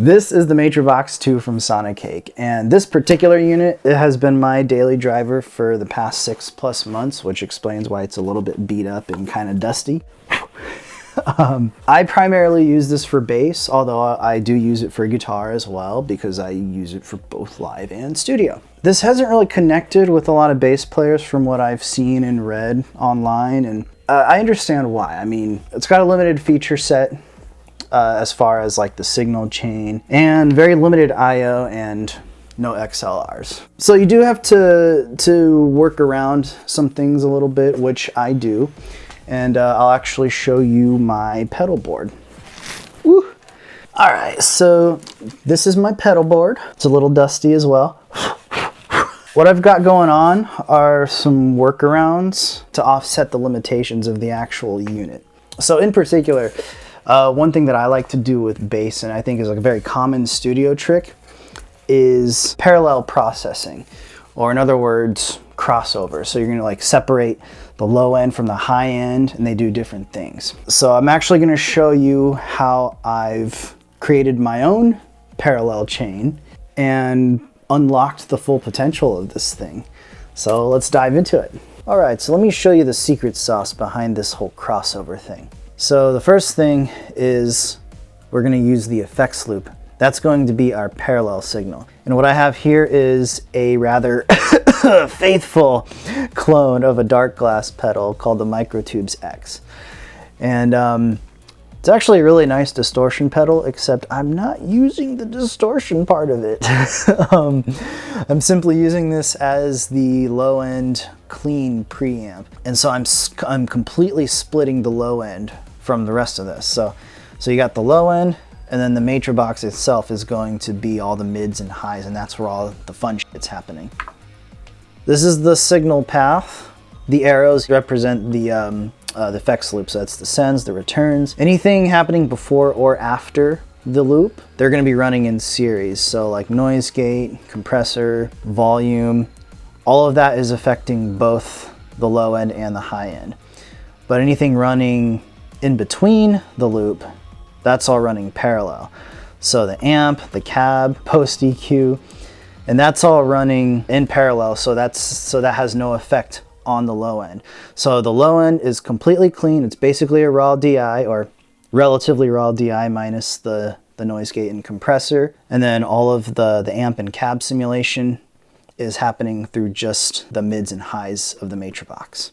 This is the Matribox II from Sonicake, and this particular unit, it has been my daily driver for the past 6+ months, which explains why it's a little bit beat up and kind of dusty. I primarily use this for bass, although I do use it for guitar as well because I use it for both live and studio. This hasn't really connected with a lot of bass players from what I've seen and read online, and I understand why. I mean, it's got a limited feature set as far as like the signal chain and very limited IO and no XLRs. So you do have to work around some things a little bit, which I do. And I'll actually show you my pedal board. Woo! All right, so this is my pedal board. It's a little dusty as well. What I've got going on are some workarounds to offset the limitations of the actual unit. So in particular, one thing that I like to do with bass, and I think is like a very common studio trick, is parallel processing, or in other words, crossover. So you're gonna like separate the low end from the high end, and they do different things. So I'm actually gonna show you how I've created my own parallel chain and unlocked the full potential of this thing. So let's dive into it. All right, so let me show you the secret sauce behind this whole crossover thing. So the first thing is we're gonna use the effects loop. That's going to be our parallel signal. And what I have here is a rather faithful clone of a dark glass pedal called the Microtubes X. And it's actually a really nice distortion pedal, except I'm not using the distortion part of it. I'm simply using this as the low end clean preamp. And so I'm completely splitting the low end from the rest of this. So you got the low end, and then the Matribox itself is going to be all the mids and highs, and that's where all the fun shit's happening. This is the signal path. The arrows represent the effects loop, so that's the sends, the returns. Anything happening before or after the loop, they're gonna be running in series. So like noise gate, compressor, volume, all of that is affecting both the low end and the high end. But anything running in between the loop, that's all running parallel. So the amp, the cab, post EQ, and that's all running in parallel. So that has no effect on the low end. So the low end is completely clean. It's basically a raw DI, or relatively raw DI minus the noise gate and compressor. And then all of the amp and cab simulation is happening through just the mids and highs of the Matribox.